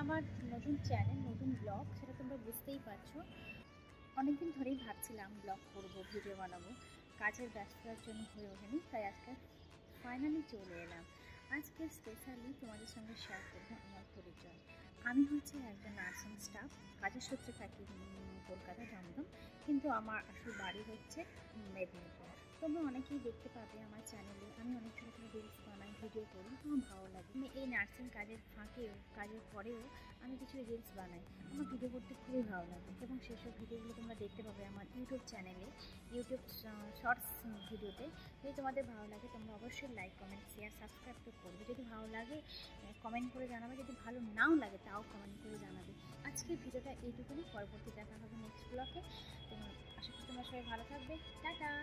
আমার নতুন চ্যানেল, নতুন ব্লগ, সেটা তোমরা বুঝতেই পারছো। অনেকদিন ধরেই ভাবছিলাম ব্লগ করব, ভিডিও বানাবো, কাজের ব্যস্ততার জন্য হয়ে ওঠেনি। তাই আজকে ফাইনালি চলে এলাম। আজকে স্পেশালি তোমাদের সঙ্গে শেয়ার করবো আমার পরিচয়। আমি হচ্ছে একটা নার্সিং স্টাফ, কাজের সূত্রে থাকি কলকাতা দমদম, কিন্তু আমার আসল বাড়ি হচ্ছে মেদিনীপুর। তোমরা অনেকেই দেখতে পাবে আমার চ্যানেলে আমি অনেক ছোটো ছোটো রিলস বানাই, ভিডিও করি, আমার ভালো লাগে। আমি এই নার্সিং কাজের ফাঁকেও, কাজের পরেও আমি কিছু রিলস বানাই। আমার ভিডিও করতে খুবই ভালো লাগে এবং সেসব ভিডিওগুলো তোমরা দেখতে পাবে আমার ইউটিউব চ্যানেলে, ইউটিউব শর্টস ভিডিওতে। যদি তোমাদের ভালো লাগে তোমরা অবশ্যই লাইক, কমেন্ট, শেয়ার, সাবস্ক্রাইব তো করবে। যদি ভালো লাগে কমেন্ট করে জানাবে, যদি ভালো নাও লাগে তাও কমেন্ট করে জানাবে। আজকের ভিডিওটা এইটুকুনি, পরবর্তী দেখা হবে নেক্সট ব্লগে। আশা করি তোমরা সবাই ভালো থাকবে। টাটা।